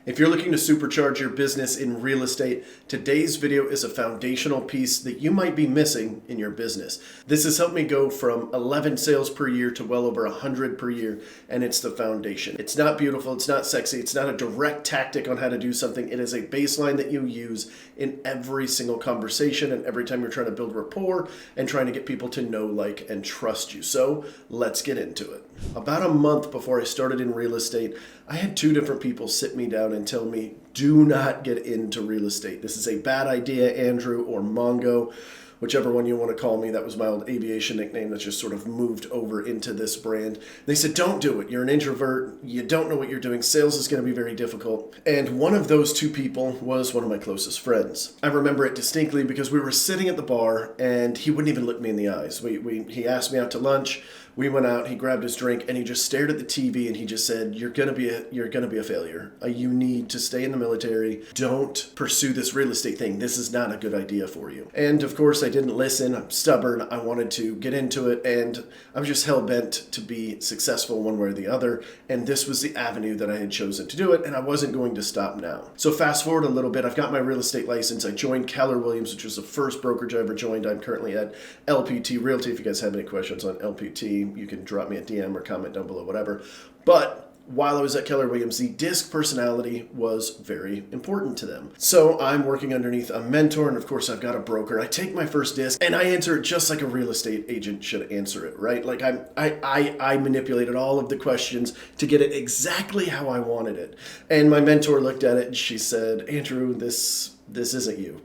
If you're looking to supercharge your business in real estate, today's video is a foundational piece that you might be missing in your business. This has helped me go from 11 sales per year to well over 100 per year, and it's the foundation. It's not beautiful, it's not sexy, it's not a direct tactic on how to do something. It is a baseline that you use in every single conversation and every time you're trying to build rapport and trying to get people to know, like, and trust you. So let's get into it. About a month before I started in real estate, I had two different people sit me down and tell me, do not get into real estate. This is a bad idea, Andrew or Mongo, whichever one you want to call me. That was my old aviation nickname that's just sort of moved over into this brand. They said, don't do it. You're an introvert. You don't know what you're doing. Sales is going to be very difficult. And one of those two people was one of my closest friends. I remember it distinctly because we were sitting at the bar and he wouldn't even look me in the eyes. He asked me out to lunch. We went out, he grabbed his drink, and he just stared at the TV and he just said, you're gonna be a failure. You need to stay in the military. Don't pursue this real estate thing. This is not a good idea for you. And of course I didn't listen. I'm stubborn. I wanted to get into it, and I was just hell-bent to be successful one way or the other. And this was the avenue that I had chosen to do it, and I wasn't going to stop now. So fast forward a little bit, I've got my real estate license. I joined Keller Williams, which was the first brokerage I ever joined. I'm currently at LPT Realty. If you guys have any questions on LPT, you can drop me a DM or comment down below, whatever. But while I was at Keller Williams, the DISC personality was very important to them. So I'm working underneath a mentor, and of course I've got a broker. I take my first DISC and I answer it just like a real estate agent should answer it, right? Like I manipulated all of the questions to get it exactly how I wanted it. And my mentor looked at it and she said, Andrew, this isn't you.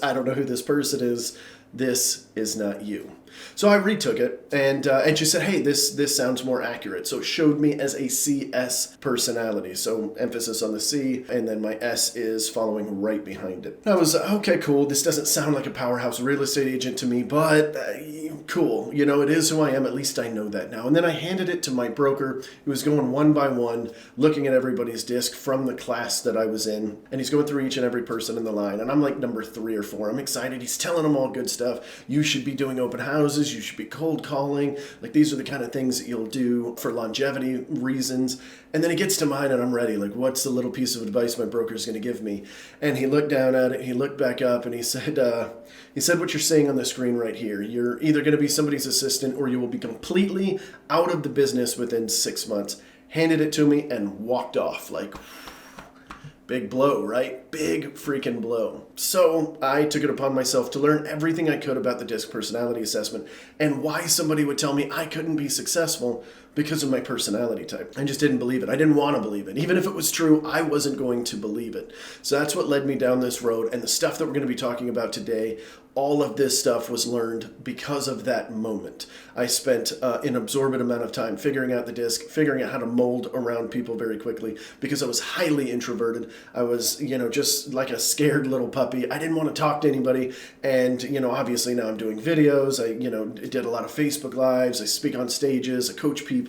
I don't know who this person is. This is not you. So I retook it, and she said, hey, this sounds more accurate. So it showed me as a CS personality. So emphasis on the C, and then my S is following right behind it. I was, okay, cool. This doesn't sound like a powerhouse real estate agent to me, but cool. You know, it is who I am. At least I know that now. And then I handed it to my broker, who was going one by one, looking at everybody's DISC from the class that I was in. And he's going through each and every person in the line. And I'm like number 3 or 4. I'm excited. He's telling them all good stuff. You should be doing open houses. You should be cold calling. Like, these are the kind of things that you'll do for longevity reasons. And then he gets to mine and I'm ready. Like, what's the little piece of advice my broker's going to give me? And he looked down at it. He looked back up and he said what you're seeing on the screen right here. You're either going to be somebody's assistant or you will be completely out of the business within 6 months. Handed it to me and walked off. Like, big blow, right? Big freaking blow. So I took it upon myself to learn everything I could about the DISC personality assessment and why somebody would tell me I couldn't be successful because of my personality type. I just didn't believe it. I didn't want to believe it. Even if it was true, I wasn't going to believe it. So that's what led me down this road. And the stuff that we're going to be talking about today, all of this stuff was learned because of that moment. I spent an absorbent amount of time figuring out the DISC, figuring out how to mold around people very quickly because I was highly introverted. I was, just like a scared little puppy. I didn't want to talk to anybody. And, obviously now I'm doing videos. I, did a lot of Facebook Lives. I speak on stages. I coach people.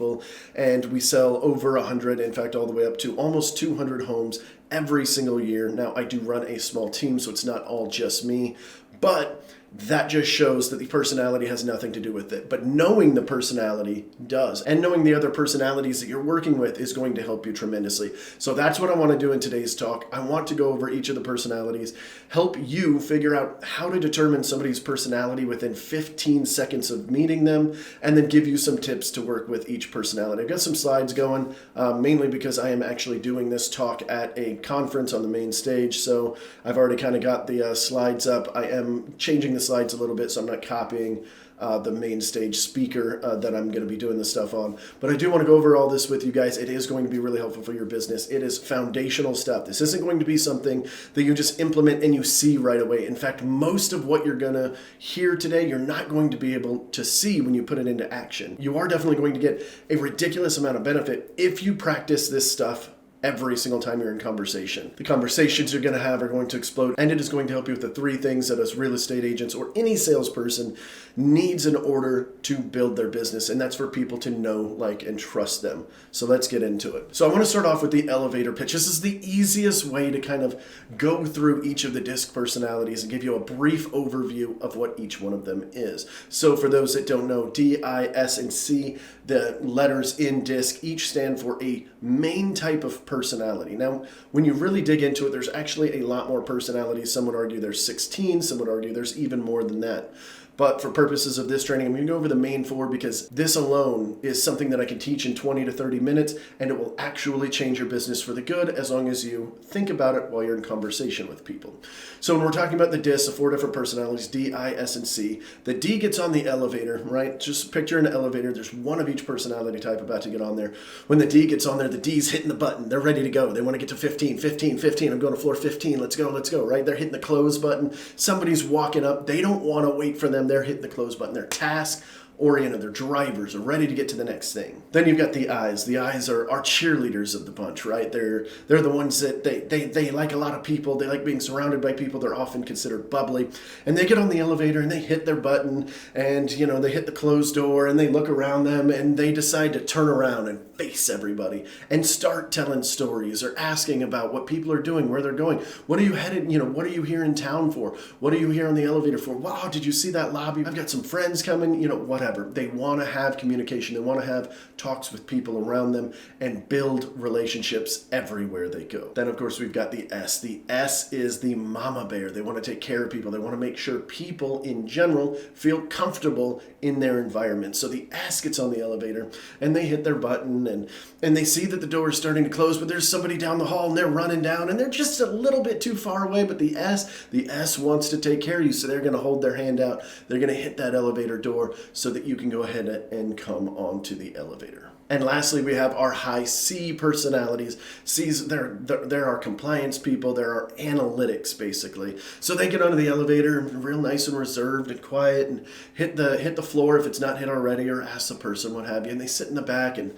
And we sell over 100, in fact, all the way up to almost 200 homes every single year. Now, I do run a small team, so it's not all just me, but that just shows that the personality has nothing to do with it. But knowing the personality does. And knowing the other personalities that you're working with is going to help you tremendously. So that's what I want to do in today's talk. I want to go over each of the personalities, help you figure out how to determine somebody's personality within 15 seconds of meeting them, and then give you some tips to work with each personality. I've got some slides going, mainly because I am actually doing this talk at a conference on the main stage. So I've already kind of got the slides up. I am changing the slides a little bit, so I'm not copying the main stage speaker that I'm going to be doing this stuff on. But I do want to go over all this with you guys. It is going to be really helpful for your business. It is foundational stuff. This isn't going to be something that you just implement and you see right away. In fact, most of what you're going to hear today, you're not going to be able to see when you put it into action. You are definitely going to get a ridiculous amount of benefit if you practice this stuff every single time you're in conversation. The conversations you're going to have are going to explode, and it is going to help you with the 3 things that us real estate agents or any salesperson needs in order to build their business, and that's for people to know, like, and trust them. So let's get into it. So I want to start off with the elevator pitch. This is the easiest way to kind of go through each of the DISC personalities and give you a brief overview of what each one of them is. So for those that don't know, D, I, S, and C, the letters in DISC each stand for a main type of person personality. Now, when you really dig into it, there's actually a lot more personalities. Some would argue there's 16, some would argue there's even more than that. But for purposes of this training, I'm going to go over the main 4 because this alone is something that I can teach in 20 to 30 minutes, and it will actually change your business for the good as long as you think about it while you're in conversation with people. So when we're talking about the DISC, the 4 different personalities, D, I, S, and C, the D gets on the elevator, right? Just picture an elevator. There's one of each personality type about to get on there. When the D gets on there, the D's hitting the button. They're ready to go. They want to get to 15, 15, 15. I'm going to floor 15. Let's go, right? They're hitting the close button. Somebody's walking up. They don't want to wait for them. They're hitting the close button. They're task oriented. They're drivers. Are ready to get to the next thing. Then you've got the I's. The I's are cheerleaders of the bunch, right? They're the ones that they like a lot of people. They like being surrounded by people. They're often considered bubbly. And they get on the elevator and they hit their button and, they hit the closed door and they look around them and they decide to turn around and face everybody and start telling stories or asking about what people are doing, where they're going. What are you headed? What are you here in town for? What are you here on the elevator for? Wow, did you see that lobby? I've got some friends coming, whatever. They want to have communication. They want to have talks with people around them and build relationships everywhere they go. Then, of course, we've got the S. The S is the mama bear. They want to take care of people. They want to make sure people in general feel comfortable in their environment. So the S gets on the elevator and they hit their button and they see that the door is starting to close, but there's somebody down the hall and they're running down and they're just a little bit too far away. But the S wants to take care of you. So they're going to hold their hand out. They're going to hit that elevator door so that you can go ahead and come onto the elevator. And lastly, we have our high C personalities. C's, they're our compliance people. They're our analytics, basically. So they get onto the elevator, real nice and reserved and quiet, and hit the floor if it's not hit already, or ask the person, what have you. And they sit in the back and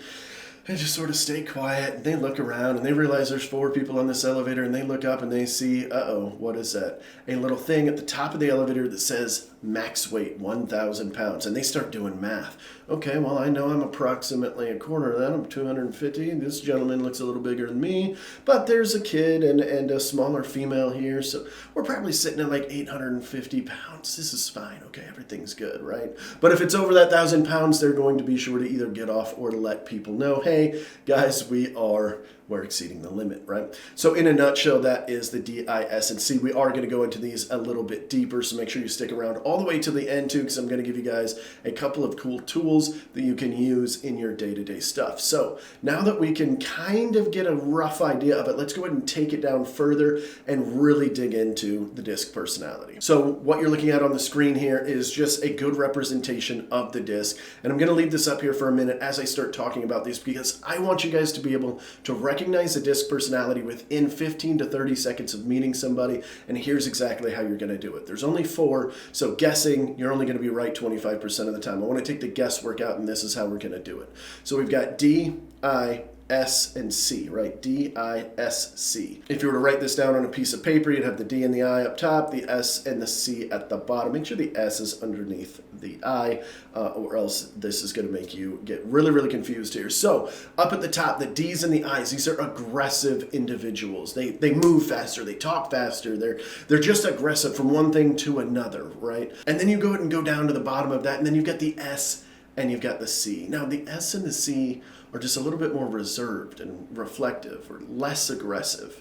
they just sort of stay quiet. And they look around and they realize there's 4 people on this elevator, and they look up and they see, what is that? A little thing at the top of the elevator that says max weight, 1,000 pounds. And they start doing math. Okay, well, I know I'm approximately a quarter of that. I'm 250. This gentleman looks a little bigger than me, but there's a kid and a smaller female here. So we're probably sitting at like 850 pounds. This is fine. Okay, everything's good, right? But if it's over that 1,000 pounds, they're going to be sure to either get off or to let people know, hey, guys, we're exceeding the limit, right? So in a nutshell, that is the D, I, S, and C. We are going to go into these a little bit deeper, so make sure you stick around all the way to the end too, because I'm going to give you guys a couple of cool tools that you can use in your day-to-day stuff. So now that we can kind of get a rough idea of it, let's go ahead and take it down further and really dig into the DISC personality. So what you're looking at on the screen here is just a good representation of the DISC. And I'm going to leave this up here for a minute as I start talking about these, because I want you guys to be able to recognize the DISC personality within 15 to 30 seconds of meeting somebody. And here's exactly how you're going to do it. There's only 4, so guessing, you're only going to be right 25% of the time. I want to take the guesswork out, and this is how we're going to do it. So we've got D, I, S, and C, right? D, I, S, C. If you were to write this down on a piece of paper, you'd have the D and the I up top, the S and the C at the bottom. Make sure the S is underneath the I, or else this is going to make you get really, really confused here. So up at the top, the D's and the I's, these are aggressive individuals. They move faster, they talk faster, they're just aggressive from one thing to another, right? And then you go ahead and go down to the bottom of that, and then you've got the S and you've got the C. Now the S and the C are just a little bit more reserved and reflective, or less aggressive.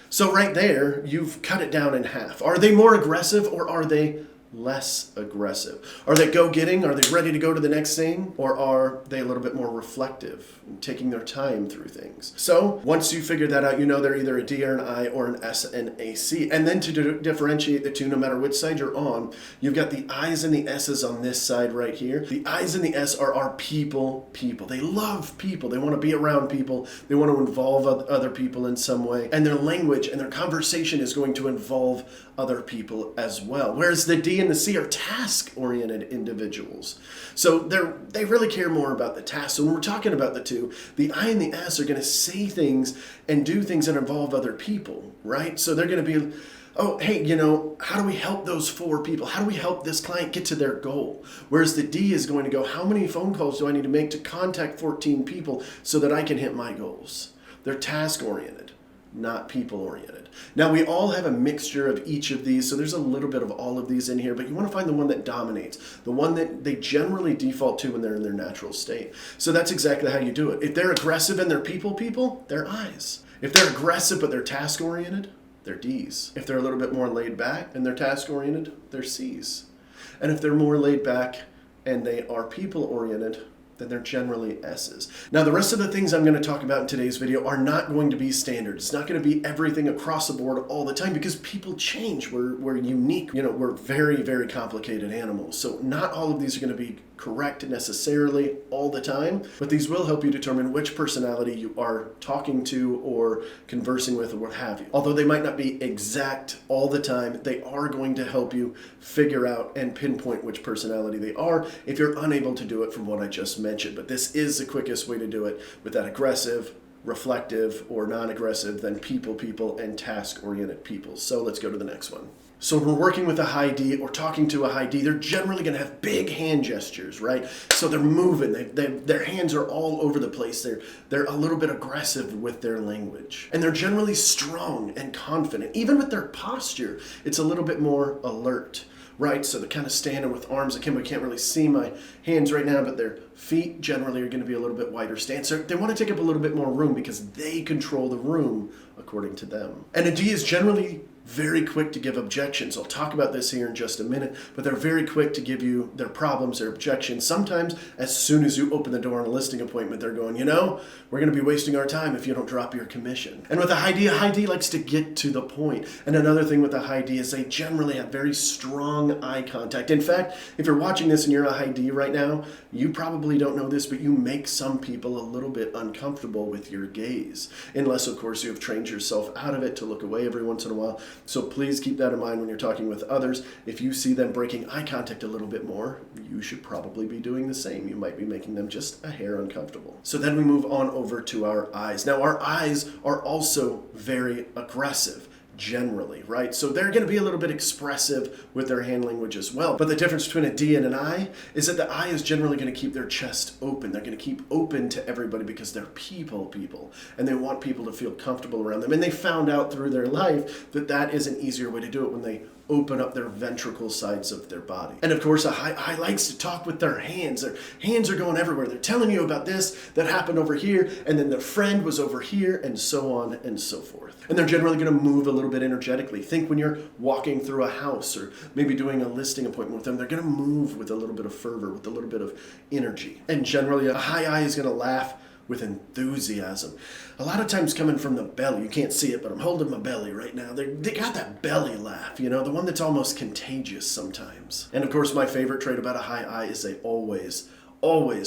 So right there, you've cut it down in half. Are they more aggressive, or are they less aggressive? Are they go-getting? Are they ready to go to the next thing? Or are they a little bit more reflective and taking their time through things? So once you figure that out, you know they're either a D or an I or an S and a C. And then to differentiate the two, no matter which side you're on, you've got the I's and the S's on this side right here. The I's and the S are our people. They love people. They want to be around people. They want to involve other people in some way. And their language and their conversation is going to involve other people as well. Whereas the D and the C are task-oriented individuals. So they really care more about the task. So when we're talking about the two, the I and the S are going to say things and do things that involve other people, right? So they're going to be, oh, hey, how do we help those 4 people? How do we help this client get to their goal? Whereas the D is going to go, how many phone calls do I need to make to contact 14 people so that I can hit my goals? They're task-oriented, not people-oriented. Now, we all have a mixture of each of these, so there's a little bit of all of these in here, but you want to find the one that dominates, the one that they generally default to when they're in their natural state. So that's exactly how you do it. If they're aggressive and they're people, they're I's. If they're aggressive but they're task-oriented, they're D's. If they're a little bit more laid back and they're task-oriented, they're C's. And if they're more laid back and they are people-oriented, then they're generally S's. Now, the rest of the things I'm going to talk about in today's video are not going to be standard. It's not going to be everything across the board all the time because people change. We're unique. We're very, very complicated animals. So not all of these are going to be correct necessarily all the time, but these will help you determine which personality you are talking to or conversing with or what have you. Although they might not be exact all the time, they are going to help you figure out and pinpoint which personality they are if you're unable to do it from what I just mentioned. But this is the quickest way to do it with that aggressive, reflective, or non-aggressive, then people, and task-oriented people. So let's go to the next one. So when we're working with a high D or talking to a high D, they're generally going to have big hand gestures, right? So they're moving. Their hands are all over the place. They're a little bit aggressive with their language. And they're generally strong and confident. Even with their posture, it's a little bit more alert, right? So they're kind of standing with arms akimbo. I can't really see my hands right now, but their feet generally are going to be a little bit wider stance. So they want to take up a little bit more room because they control the room according to them. And a D is generally very quick to give objections. I'll talk about this here in just a minute, but they're very quick to give you their problems, their objections. Sometimes as soon as you open the door on a listing appointment, they're going, we're going to be wasting our time if you don't drop your commission. And with a high D likes to get to the point. And another thing with a high D is they generally have very strong eye contact. In fact, if you're watching this and you're a high D right now, you probably don't know this, but you make some people a little bit uncomfortable with your gaze. Unless, of course, you have trained yourself out of it to look away every once in a while. So please keep that in mind when you're talking with others. If you see them breaking eye contact a little bit more, you should probably be doing the same. You might be making them just a hair uncomfortable. So then we move on over to our eyes. Now, our eyes are also very aggressive. Generally, right? So they're going to be a little bit expressive with their hand language as well. But the difference between a D and an I is that the I is generally going to keep their chest open. They're going to keep open to everybody because they're people, and they want people to feel comfortable around them. And they found out through their life that that is an easier way to do it when they open up their ventricle sides of their body. And of course, a high likes to talk with their hands. Their hands are going everywhere. They're telling you about this that happened over here, and then their friend was over here, and so on and so forth. And they're generally going to move a little bit energetically. Think when you're walking through a house or maybe doing a listing appointment with them, they're going to move with a little bit of fervor, with a little bit of energy. And generally, a high I is going to laugh with enthusiasm. A lot of times coming from the belly. You can't see it, but I'm holding my belly right now. They got that belly laugh, the one that's almost contagious sometimes. And of course, my favorite trait about a high I is they always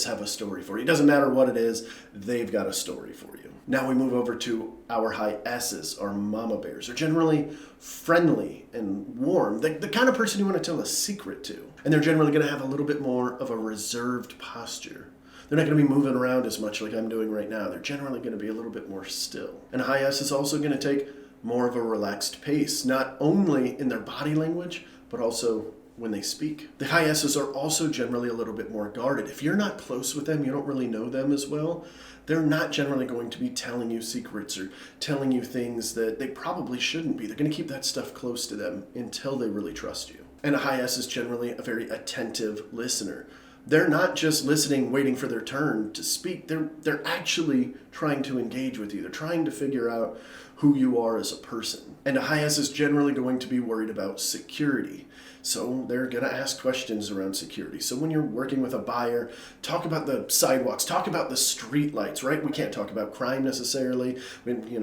have a story for you. It doesn't matter what it is, they've got a story for you. Now we move over to our high S's, our mama bears. They're generally friendly and warm, the kind of person you want to tell a secret to. And they're generally going to have a little bit more of a reserved posture. They're not going to be moving around as much like I'm doing right now. They're generally going to be a little bit more still. And a high S is also going to take more of a relaxed pace, not only in their body language, but also when they speak. The high S's are also generally a little bit more guarded. If you're not close with them, you don't really know them as well, they're not generally going to be telling you secrets or telling you things that they probably shouldn't be. They're going to keep that stuff close to them until they really trust you. And a high S is generally a very attentive listener. They're not just listening, waiting for their turn to speak. They're actually trying to engage with you. They're trying to figure out who you are as a person. And a high S is generally going to be worried about security. So they're going to ask questions around security. So when you're working with a buyer, talk about the sidewalks, talk about the street lights, right? We can't talk about crime necessarily,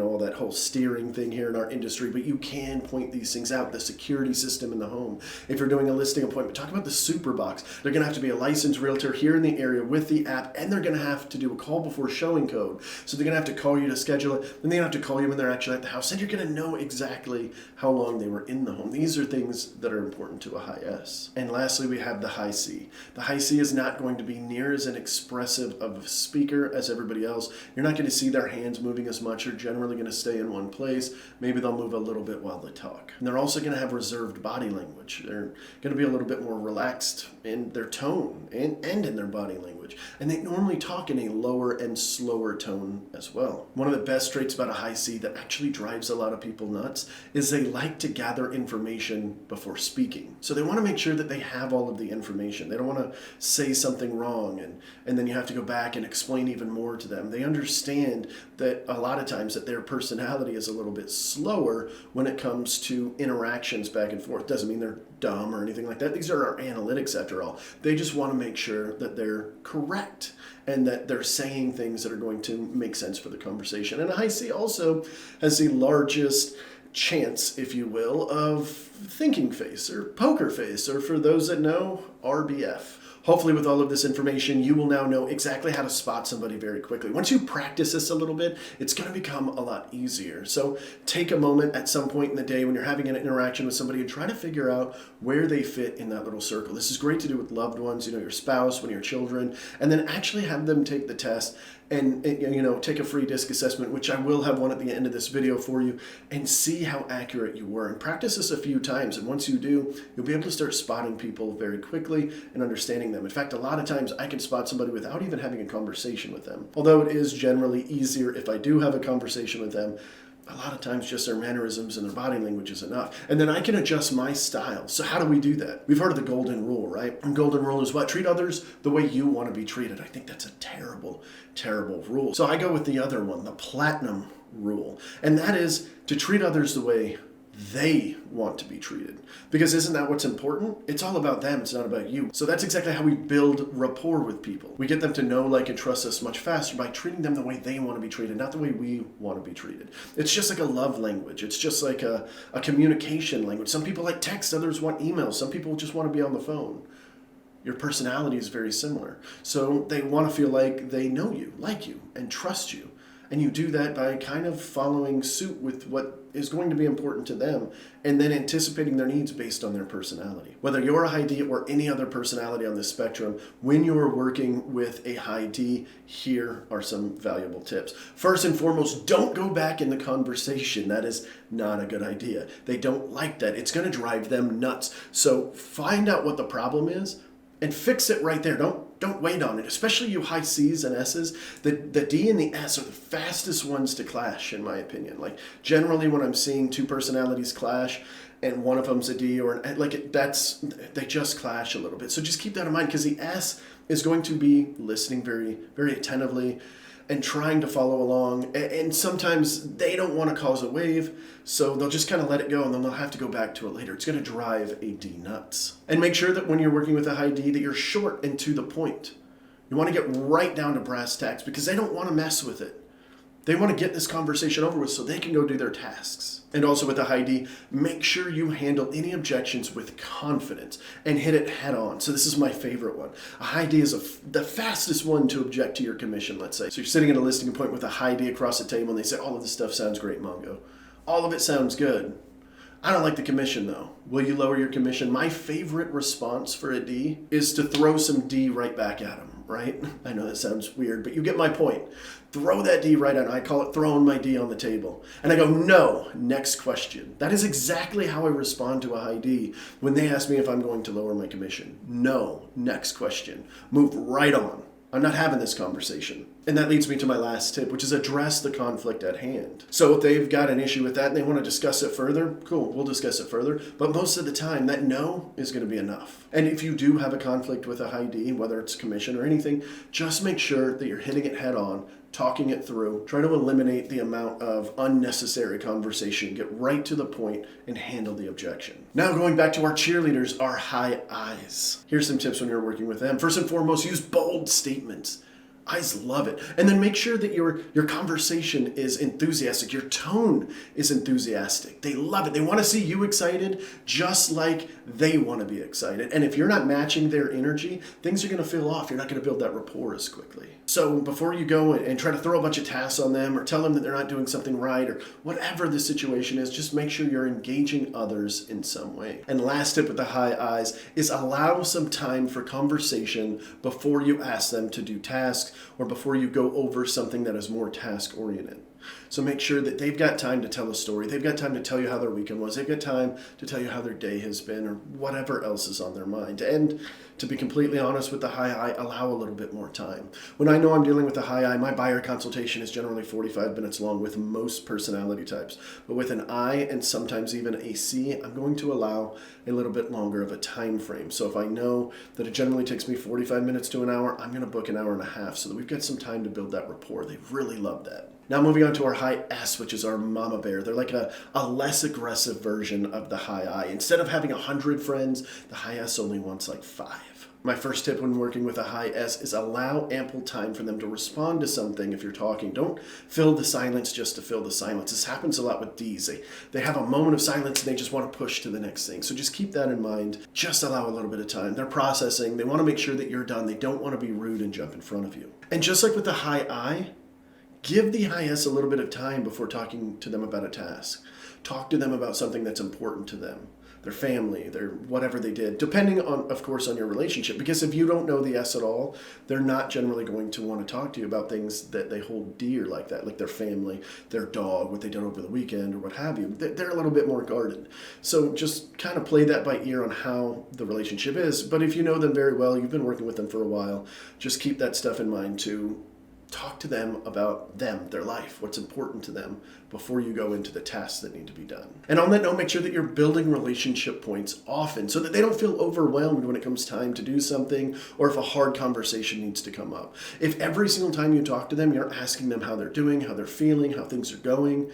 all that whole steering thing here in our industry, but you can point these things out, the security system in the home. If you're doing a listing appointment, talk about the super box. They're going to have to be a licensed realtor here in the area with the app, and they're going to have to do a call before showing code. So they're going to have to call you to schedule it, then they're going to have to call you when they're actually at the house, and you're going to know exactly how long they were in the home. These are things that are important to a high S. And lastly, we have the high C. The high C is not going to be near as an expressive of a speaker as everybody else. You're not going to see their hands moving as much. They're generally going to stay in one place. Maybe they'll move a little bit while they talk. And they're also going to have reserved body language. They're going to be a little bit more relaxed in their tone and in their body language. And they normally talk in a lower and slower tone as well. One of the best traits about a high C that actually actually drives a lot of people nuts is they like to gather information before speaking. So they want to make sure that they have all of the information. They don't want to say something wrong and then you have to go back and explain even more to them. They understand that a lot of times that their personality is a little bit slower when it comes to interactions back and forth. Doesn't mean they're dumb or anything like that. These are our analytics after all. They just want to make sure that they're correct and that they're saying things that are going to make sense for the conversation. And a high C also has the largest chance, if you will, of thinking face or poker face, or for those that know, RBF. Hopefully with all of this information, you will now know exactly how to spot somebody very quickly. Once you practice this a little bit, it's going to become a lot easier. So take a moment at some point in the day when you're having an interaction with somebody and try to figure out where they fit in that little circle. This is great to do with loved ones, your spouse, one of your children, and then actually have them take the test and take a free disc assessment, which I will have one at the end of this video for you, and see how accurate you were. And practice this a few times, and once you do, you'll be able to start spotting people very quickly and understanding them. In fact, a lot of times I can spot somebody without even having a conversation with them. Although it is generally easier if I do have a conversation with them, a lot of times just their mannerisms and their body language is enough. And then I can adjust my style. So how do we do that? We've heard of the golden rule, right? And golden rule is what? Treat others the way you want to be treated. I think that's a terrible, terrible rule. So I go with the other one, the platinum rule. And that is to treat others the way they want to be treated. Because isn't that what's important? It's all about them. It's not about you. So that's exactly how we build rapport with people. We get them to know, like, and trust us much faster by treating them the way they want to be treated, not the way we want to be treated. It's just like a love language. It's just like a communication language. Some people like text, others want emails. Some people just want to be on the phone. Your personality is very similar. So they want to feel like they know you, like you, and trust you. And you do that by kind of following suit with what is going to be important to them and then anticipating their needs based on their personality. Whether you're a high D or any other personality on this spectrum, when you're working with a high D, here are some valuable tips. First and foremost, don't go back in the conversation. That is not a good idea. They don't like that. It's going to drive them nuts. So find out what the problem is and fix it right there. Don't wait on it, especially you high C's and S's. The D and the S are the fastest ones to clash, in my opinion. Like, generally when I'm seeing two personalities clash and one of them's a D or they just clash a little bit. So just keep that in mind, because the S is going to be listening very, very attentively and trying to follow along. And sometimes they don't want to cause a wave, so they'll just kind of let it go and then they'll have to go back to it later. It's going to drive a D nuts. And make sure that when you're working with a high D that you're short and to the point. You want to get right down to brass tacks because they don't want to mess with it. They want to get this conversation over with so they can go do their tasks. And also with the high D, make sure you handle any objections with confidence and hit it head on. So this is my favorite one. A high D is the fastest one to object to your commission, let's say. So you're sitting at a listing appointment with a high D across the table and they say, all of this stuff sounds great, Mongo. All of it sounds good. I don't like the commission though. Will you lower your commission? My favorite response for a D is to throw some D right back at them, right? I know that sounds weird, but you get my point. Throw that D right at them. I call it throwing my D on the table. And I go, no, next question. That is exactly how I respond to a high D when they ask me if I'm going to lower my commission. No, next question. Move right on. I'm not having this conversation. And that leads me to my last tip, which is address the conflict at hand. So if they've got an issue with that and they want to discuss it further, cool, we'll discuss it further. But most of the time, that no is going to be enough. And if you do have a conflict with a high D, whether it's commission or anything, just make sure that you're hitting it head on, talking it through, try to eliminate the amount of unnecessary conversation, get right to the point, and handle the objection. Now going back to our cheerleaders, our high I's. Here's some tips when you're working with them. First and foremost, use bold statements. I's love it. And then make sure that your conversation is enthusiastic. Your tone is enthusiastic. They love it. They want to see you excited just like they want to be excited. And if you're not matching their energy, things are going to feel off. You're not going to build that rapport as quickly. So before you go and try to throw a bunch of tasks on them or tell them that they're not doing something right or whatever the situation is, just make sure you're engaging others in some way. And last tip with the high I's is allow some time for conversation before you ask them to do tasks or before you go over something that is more task-oriented. So make sure that they've got time to tell a story. They've got time to tell you how their weekend was. They've got time to tell you how their day has been or whatever else is on their mind. And to be completely honest with the high I, allow a little bit more time. When I know I'm dealing with a high I, my buyer consultation is generally 45 minutes long with most personality types. But with an I and sometimes even a C, I'm going to allow a little bit longer of a time frame. So if I know that it generally takes me 45 minutes to an hour, I'm going to book an hour and a half so that we've got some time to build that rapport. They really love that. Now moving on to our high S, which is our mama bear. They're like a less aggressive version of the high I. Instead of having 100 friends, the high S only wants like 5. My first tip when working with a high S is allow ample time for them to respond to something if you're talking. Don't fill the silence just to fill the silence. This happens a lot with Ds. They have a moment of silence and they just want to push to the next thing. So just keep that in mind. Just allow a little bit of time. They're processing. They want to make sure that you're done. They don't want to be rude and jump in front of you. And just like with the high I, give the high S a little bit of time before talking to them about a task. Talk to them about something that's important to them, their family, their whatever they did, depending on, of course, on your relationship. Because if you don't know the S at all, they're not generally going to want to talk to you about things that they hold dear like that, like their family, their dog, what they did over the weekend, or what have you. They're a little bit more guarded. So just kind of play that by ear on how the relationship is. But if you know them very well, you've been working with them for a while, just keep that stuff in mind too. Talk to them about them, their life, what's important to them before you go into the tasks that need to be done. And on that note, make sure that you're building relationship points often so that they don't feel overwhelmed when it comes time to do something or if a hard conversation needs to come up. If every single time you talk to them, you're asking them how they're doing, how they're feeling, how things are going,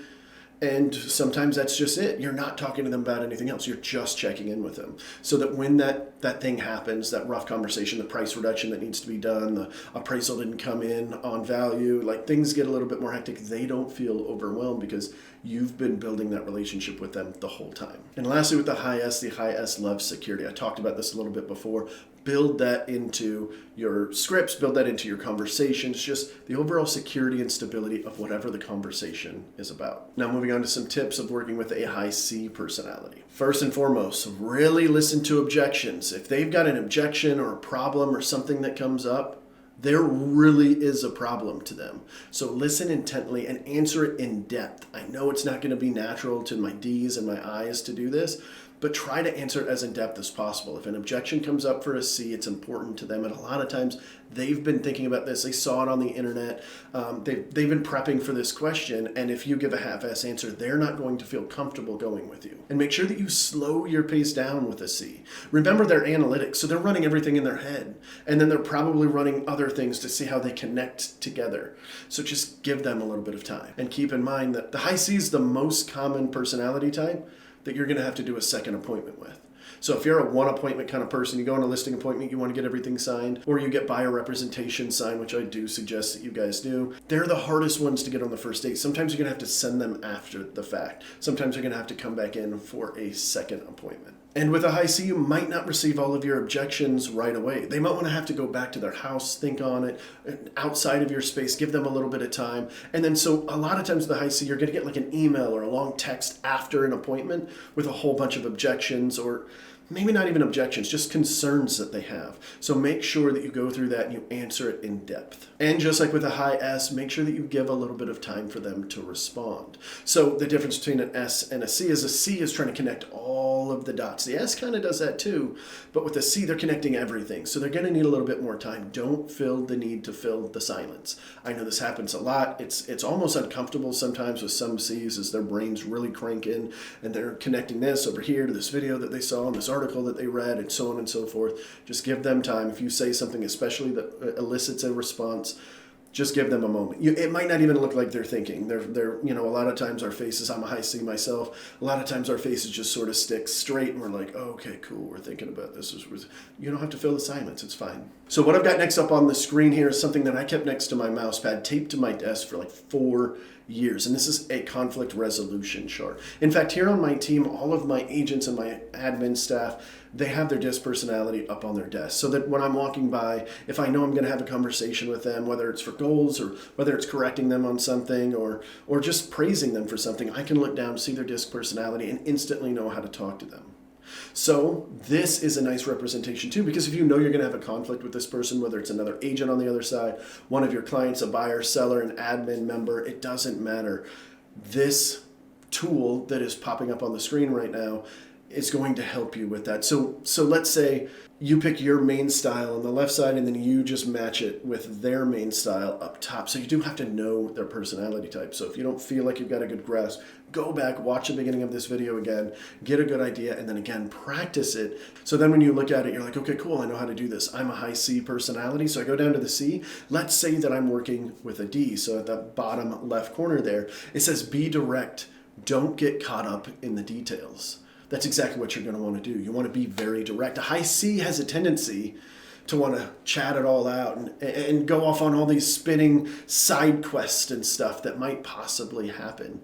and sometimes that's just it. You're not talking to them about anything else. You're just checking in with them. So that when that thing happens, that rough conversation, the price reduction that needs to be done, the appraisal didn't come in on value, like things get a little bit more hectic, they don't feel overwhelmed because you've been building that relationship with them the whole time. And lastly, with the high S loves security. I talked about this a little bit before. Build that into your scripts, build that into your conversations, just the overall security and stability of whatever the conversation is about. Now moving on to some tips of working with a high C personality. First and foremost, really listen to objections. If they've got an objection or a problem or something that comes up, there really is a problem to them. So listen intently and answer it in depth. I know it's not going to be natural to my D's and my I's to do this, but try to answer it as in depth as possible. If an objection comes up for a C, it's important to them. And a lot of times they've been thinking about this. They saw it on the internet. They've been prepping for this question. And if you give a half-ass answer, they're not going to feel comfortable going with you. And make sure that you slow your pace down with a C. Remember, they're analytics, so they're running everything in their head. And then they're probably running other things to see how they connect together. So just give them a little bit of time. And keep in mind that the high C is the most common personality type that you're going to have to do a second appointment with. So if you're a one appointment kind of person, you go on a listing appointment, you want to get everything signed, or you get buyer representation signed, which I do suggest that you guys do, they're the hardest ones to get on the first date. Sometimes you're going to have to send them after the fact. Sometimes you're going to have to come back in for a second appointment. And with a high C, you might not receive all of your objections right away. They might want to have to go back to their house, think on it, outside of your space, give them a little bit of time. And then so a lot of times with the high C, you're going to get like an email or a long text after an appointment with a whole bunch of objections, or maybe not even objections, just concerns that they have. So make sure that you go through that and you answer it in depth. And just like with a high S, make sure that you give a little bit of time for them to respond. So the difference between an S and a C is trying to connect all of the dots. The S kind of does that too, but with a C, they're connecting everything. So they're going to need a little bit more time. Don't feel the need to fill the silence. I know this happens a lot. It's almost uncomfortable sometimes with some Cs as their brains really crank in and they're connecting this over here to this video that they saw and this article that they read and so on and so forth. Just give them time. If you say something especially that elicits a response, just give them a moment. It might not even look like they're thinking. They're a lot of times our faces, I'm a high C myself, a lot of times our faces just sort of stick straight and we're like, oh, okay, cool, we're thinking about this. You don't have to fill the silence, it's fine. So what I've got next up on the screen here is something that I kept next to my mouse pad, taped to my desk for like 4 years. And this is a conflict resolution chart. In fact, here on my team, all of my agents and my admin staff, they have their disc personality up on their desk so that when I'm walking by, if I know I'm going to have a conversation with them, whether it's for goals or whether it's correcting them on something or just praising them for something, I can look down, see their disc personality, and instantly know how to talk to them. So this is a nice representation too, because if you know you're going to have a conflict with this person, whether it's another agent on the other side, one of your clients, a buyer, seller, an admin member, it doesn't matter. This tool that is popping up on the screen right now is going to help you with that. So let's say you pick your main style on the left side and then you just match it with their main style up top. So you do have to know their personality type. So if you don't feel like you've got a good grasp, go back, watch the beginning of this video again, get a good idea, and then again, practice it. So then when you look at it, you're like, okay, cool, I know how to do this. I'm a high C personality, so I go down to the C. Let's say that I'm working with a D. So at the bottom left corner there, it says be direct. Don't get caught up in the details. That's exactly what you're going to want to do. You want to be very direct. A high C has a tendency to want to chat it all out and go off on all these spinning side quests and stuff that might possibly happen.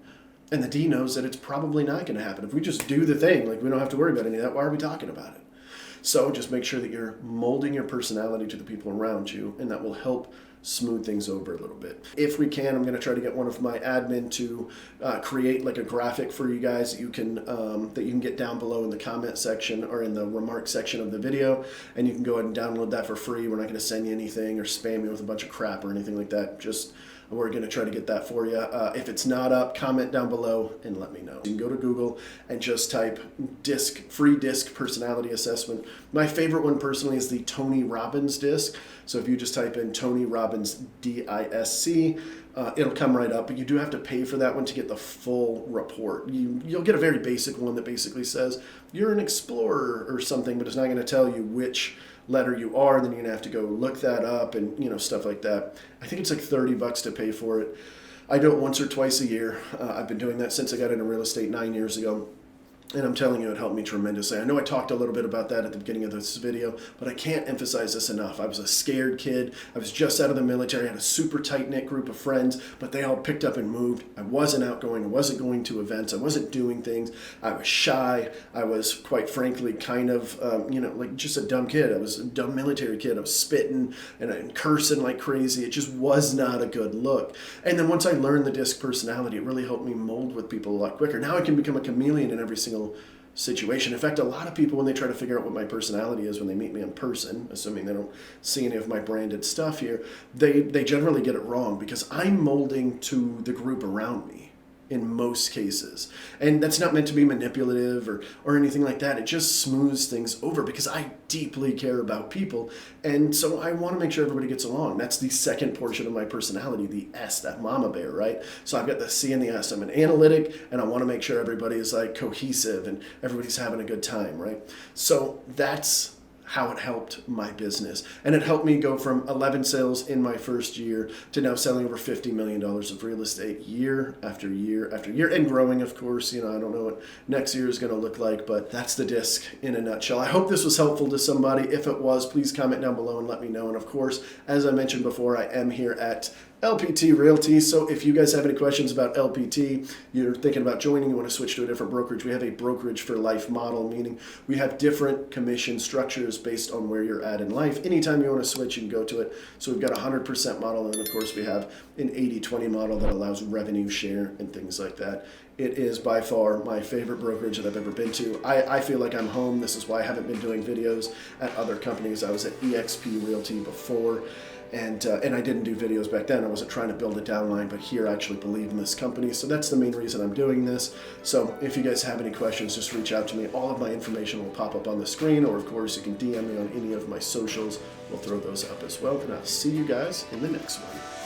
And the D knows that it's probably not going to happen. If we just do the thing, like we don't have to worry about any of that, why are we talking about it? So just make sure that you're molding your personality to the people around you, and that will help smooth things over a little bit. If we can, I'm going to try to get one of my admin to create like a graphic for you guys that you can get down below in the comment section or in the remark section of the video, and you can go ahead and download that for free. We're not going to send you anything or spam you with a bunch of crap or anything like that. Just we're going to try to get that for you. If it's not up, comment down below and let me know. You can go to Google and just type free disc personality assessment. My favorite one personally is the Tony Robbins disc. So if you just type in Tony Robbins DISC, it'll come right up. But you do have to pay for that one to get the full report. You'll get a very basic one that basically says you're an explorer or something, but it's not going to tell you which letter you are. Then you're gonna have to go look that up and stuff like that. I think it's like $30 to pay for it. I do it once or twice a year. I've been doing that since I got into real estate 9 years ago. And I'm telling you, it helped me tremendously. I know I talked a little bit about that at the beginning of this video, but I can't emphasize this enough. I was a scared kid. I was just out of the military. I had a super tight-knit group of friends, but they all picked up and moved. I wasn't outgoing. I wasn't going to events. I wasn't doing things. I was shy. I was, quite frankly, kind of, like just a dumb kid. I was a dumb military kid. I was spitting and cursing like crazy. It just was not a good look. And then once I learned the DISC personality, it really helped me mold with people a lot quicker. Now I can become a chameleon in every single situation. In fact, a lot of people, when they try to figure out what my personality is when they meet me in person, assuming they don't see any of my branded stuff here, they generally get it wrong because I'm molding to the group around me in most cases. And that's not meant to be manipulative or anything like that. It just smooths things over because I deeply care about people. And so I want to make sure everybody gets along. That's the second portion of my personality, the S, that mama bear, right? So I've got the C and the S. I'm an analytic, and I want to make sure everybody is like cohesive and everybody's having a good time, right? So that's how it helped my business. And it helped me go from 11 sales in my first year to now selling over $50 million of real estate year after year after year, and growing, of course. I don't know what next year is going to look like, but that's the DISC in a nutshell. I hope this was helpful to somebody. If it was, please comment down below and let me know. And of course, as I mentioned before, I am here at LPT Realty. So if you guys have any questions about LPT, you're thinking about joining, you want to switch to a different brokerage, we have a brokerage for life model, meaning we have different commission structures based on where you're at in life. Anytime you want to switch, you can go to it. So we've got a 100% model, and then of course we have an 80-20 model that allows revenue share and things like that. It is by far my favorite brokerage that I've ever been to. I feel like I'm home. This is why I haven't been doing videos at other companies. I was at eXp Realty before. And I didn't do videos back then. I wasn't trying to build a downline, but here I actually believe in this company. So that's the main reason I'm doing this. So if you guys have any questions, just reach out to me. All of my information will pop up on the screen, or of course you can DM me on any of my socials. We'll throw those up as well. And I'll see you guys in the next one.